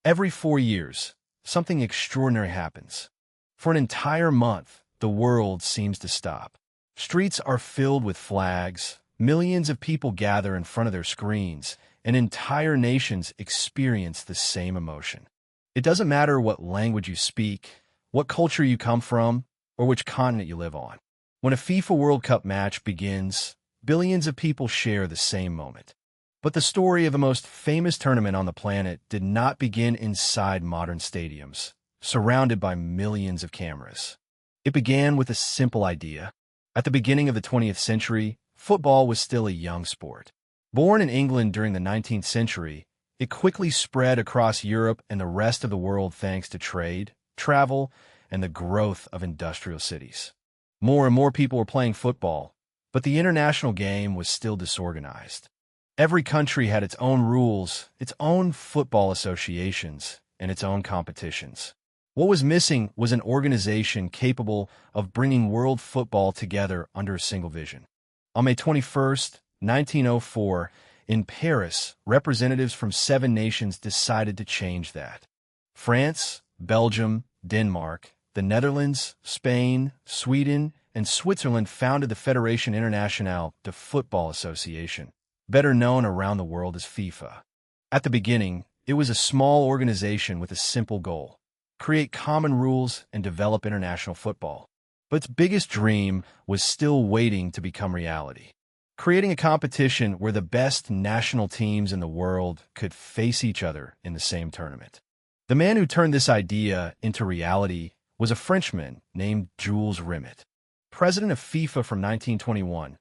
Every 4 years, something extraordinary happens. For an entire month, the world seems to stop. Streets are filled with flags, millions of people gather in front of their screens, and entire nations experience the same emotion. It doesn't matter what language you speak, what culture you come from, or which continent you live on. When a FIFA World Cup match begins, billions of people share the same moment. But the story of the most famous tournament on the planet did not begin inside modern stadiums, surrounded by millions of cameras. It began with a simple idea. At the beginning of the 20th century, football was still a young sport. Born in England during the 19th century, it quickly spread across Europe and the rest of the world thanks to trade, travel, and the growth of industrial cities. More and more people were playing football, but the international game was still disorganized. Every country had its own rules, its own football associations, and its own competitions. What was missing was an organization capable of bringing world football together under a single vision. On May 21st, 1904, in Paris, representatives from 7 nations decided to change that. France, Belgium, Denmark, the Netherlands, Spain, Sweden, and Switzerland founded the Fédération Internationale de Football Association, better known around the world as FIFA. At the beginning, it was a small organization with a simple goal: create common rules and develop international football. But its biggest dream was still waiting to become reality: creating a competition where the best national teams in the world could face each other in the same tournament. The man who turned this idea into reality was a Frenchman named Jules Rimet. President of FIFA from 1921,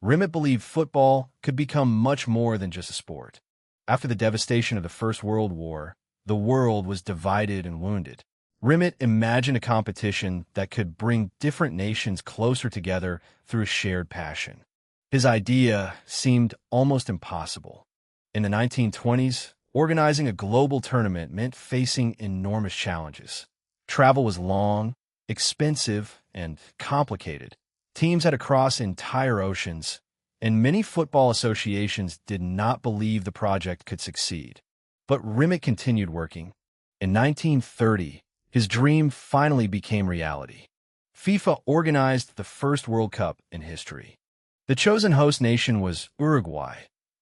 Rimet believed football could become much more than just a sport. After the devastation of the First World War, the world was divided and wounded. Rimet imagined a competition that could bring different nations closer together through a shared passion. His idea seemed almost impossible. In the 1920s, organizing a global tournament meant facing enormous challenges. Travel was long, expensive, and complicated. Teams had to cross entire oceans, and many football associations did not believe the project could succeed. But Rimet continued working. In 1930, his dream finally became reality. FIFA organized the first World Cup in history. The chosen host nation was Uruguay,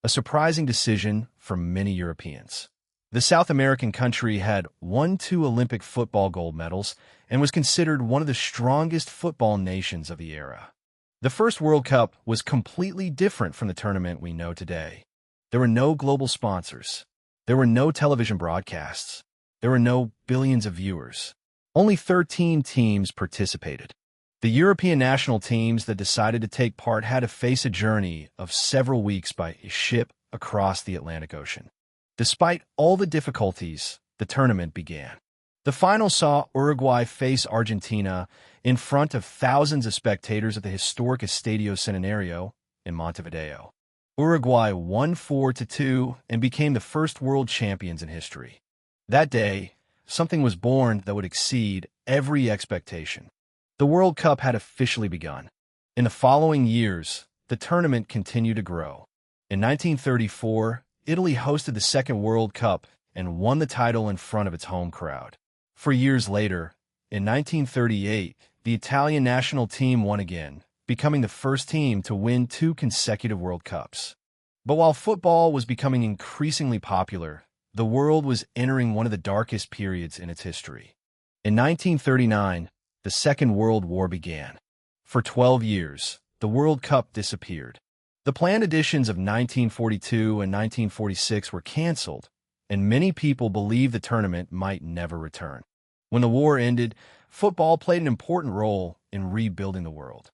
a surprising decision for many Europeans. The South American country had won 2 Olympic football gold medals and was considered one of the strongest football nations of the era. The first World Cup was completely different from the tournament we know today. There were no global sponsors. There were no television broadcasts. There were no billions of viewers. Only 13 teams participated. The European national teams that decided to take part had to face a journey of several weeks by ship across the Atlantic Ocean. Despite all the difficulties, the tournament began. The final saw Uruguay face Argentina in front of thousands of spectators at the historic Estadio Centenario in Montevideo. Uruguay won 4-2 and became the first world champions in history. That day, something was born that would exceed every expectation. The World Cup had officially begun. In the following years, the tournament continued to grow. In 1934, Italy hosted the second World Cup and won the title in front of its home crowd. 4 years later, in 1938, the Italian national team won again, becoming the first team to win 2 consecutive World Cups. But while football was becoming increasingly popular, the world was entering one of the darkest periods in its history. In 1939, the Second World War began. For 12 years, the World Cup disappeared. The planned editions of 1942 and 1946 were canceled, and many people believed the tournament might never return. When the war ended, football played an important role in rebuilding the world.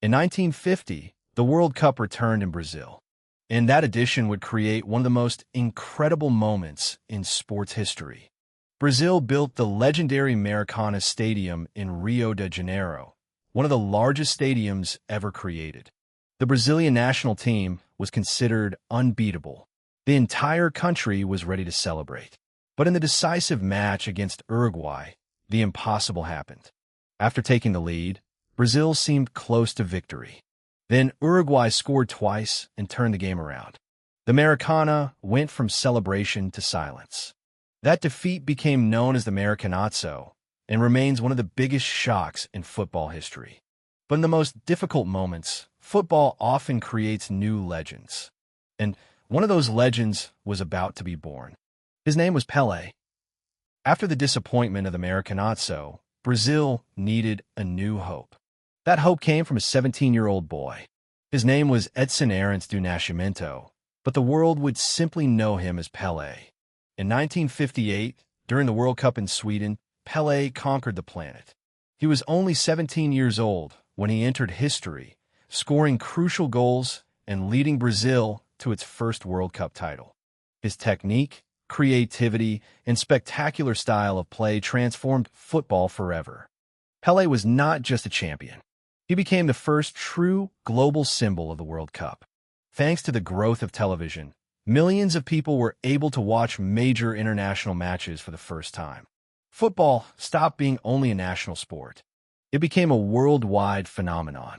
In 1950, the World Cup returned in Brazil, and that edition would create one of the most incredible moments in sports history. Brazil built the legendary Maracanã Stadium in Rio de Janeiro, one of the largest stadiums ever created. The Brazilian national team was considered unbeatable. The entire country was ready to celebrate. But in the decisive match against Uruguay, the impossible happened. After taking the lead, Brazil seemed close to victory. Then Uruguay scored twice and turned the game around. The Maracanã went from celebration to silence. That defeat became known as the Maracanazo and remains one of the biggest shocks in football history. But in the most difficult moments, football often creates new legends. And one of those legends was about to be born. His name was Pelé. After the disappointment of the Maracanazo, Brazil needed a new hope. That hope came from a 17-year-old boy. His name was Edson Arantes do Nascimento, but the world would simply know him as Pelé. In 1958, during the World Cup in Sweden, Pelé conquered the planet. He was only 17 years old when he entered history, scoring crucial goals and leading Brazil to its first World Cup title. His technique, creativity, and spectacular style of play transformed football forever. Pelé was not just a champion. He became the first true global symbol of the World Cup. Thanks to the growth of television, millions of people were able to watch major international matches for the first time. Football stopped being only a national sport. It became a worldwide phenomenon.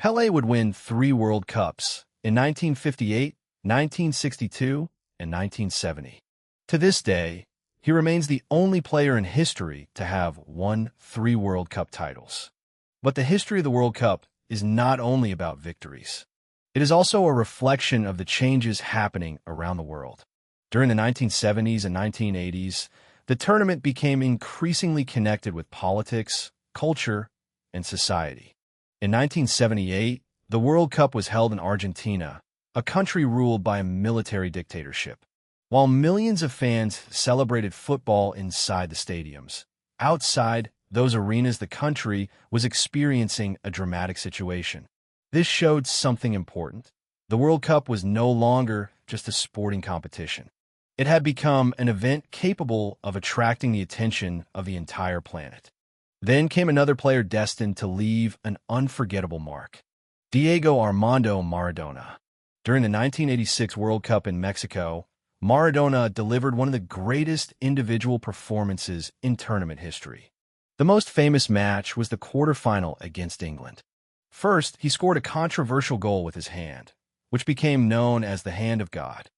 Pelé would win 3 World Cups in 1958, 1962, and 1970. To this day, he remains the only player in history to have won 3 World Cup titles. But the history of the World Cup is not only about victories. It is also a reflection of the changes happening around the world. During the 1970s and 1980s, the tournament became increasingly connected with politics, culture, and society. In 1978, the World Cup was held in Argentina, a country ruled by a military dictatorship. While millions of fans celebrated football inside the stadiums, outside those arenas the country was experiencing a dramatic situation. This showed something important. The World Cup was no longer just a sporting competition. It had become an event capable of attracting the attention of the entire planet. Then came another player destined to leave an unforgettable mark: Diego Armando Maradona. During the 1986 World Cup in Mexico, Maradona delivered one of the greatest individual performances in tournament history. The most famous match was the quarterfinal against England. First, he scored a controversial goal with his hand, which became known as the Hand of God.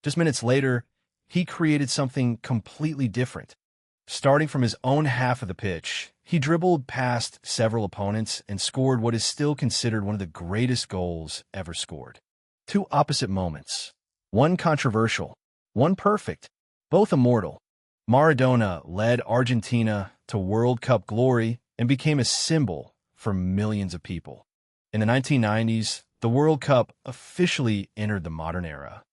Just minutes later, he created something completely different. Starting from his own half of the pitch, he dribbled past several opponents and scored what is still considered one of the greatest goals ever scored. 2 opposite moments, one controversial, one perfect, both immortal. Maradona led Argentina to World Cup glory and became a symbol for millions of people. In the 1990s, the World Cup officially entered the modern era.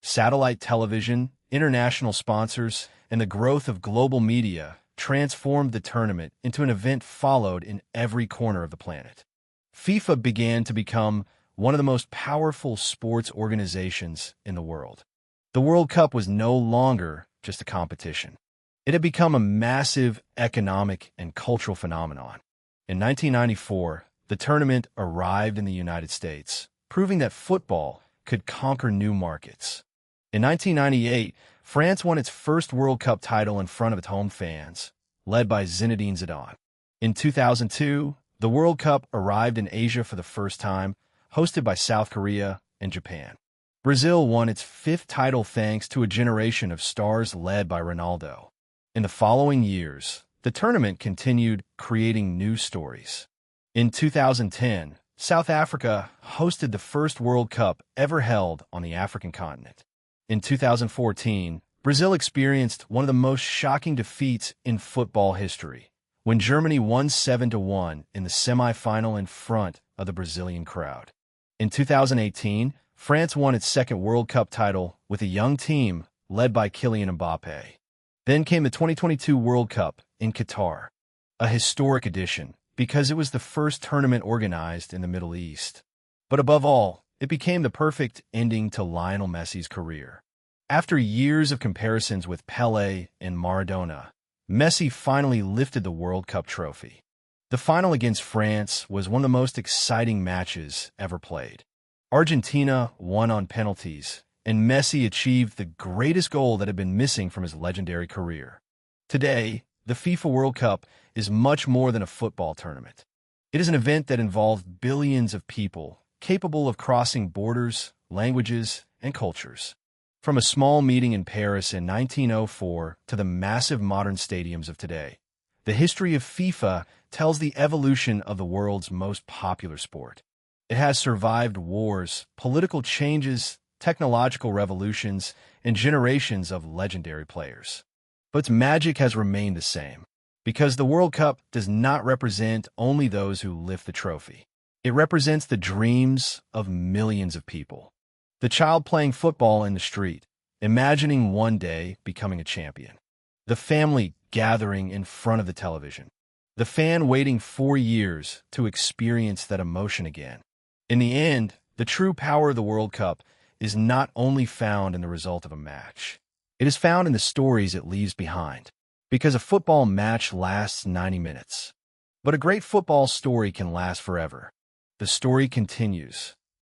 Satellite television, international sponsors, and the growth of global media transformed the tournament into an event followed in every corner of the planet. FIFA began to become one of the most powerful sports organizations in the world. The World Cup was no longer just a competition. It had become a massive economic and cultural phenomenon. In 1994, the tournament arrived in the United States, proving that football could conquer new markets. In 1998, France won its first World Cup title in front of its home fans, led by Zinedine Zidane. In 2002, the World Cup arrived in Asia for the first time, hosted by South Korea and Japan. Brazil won its 5th title thanks to a generation of stars led by Ronaldo. In the following years, the tournament continued creating new stories. In 2010, South Africa hosted the first World Cup ever held on the African continent. In 2014, Brazil experienced one of the most shocking defeats in football history, when Germany won 7-1 in the semi-final in front of the Brazilian crowd. In 2018, France won its 2nd World Cup title with a young team led by Kylian Mbappé. Then came the 2022 World Cup in Qatar, a historic edition because it was the first tournament organized in the Middle East. But above all, it became the perfect ending to Lionel Messi's career. After years of comparisons with Pelé and Maradona, Messi finally lifted the World Cup trophy. The final against France was one of the most exciting matches ever played. Argentina won on penalties, and Messi achieved the greatest goal that had been missing from his legendary career. Today, the FIFA World Cup is much more than a football tournament. It is an event that involves billions of people capable of crossing borders, languages, and cultures. From a small meeting in Paris in 1904 to the massive modern stadiums of today, the history of FIFA tells the evolution of the world's most popular sport. It has survived wars, political changes, technological revolutions, and generations of legendary players. But its magic has remained the same, because the World Cup does not represent only those who lift the trophy. It represents the dreams of millions of people. The child playing football in the street, imagining one day becoming a champion. The family gathering in front of the television. The fan waiting 4 years to experience that emotion again. In the end, the true power of the World Cup is not only found in the result of a match. It is found in the stories it leaves behind. Because a football match lasts 90 minutes. But a great football story can last forever. The story continues,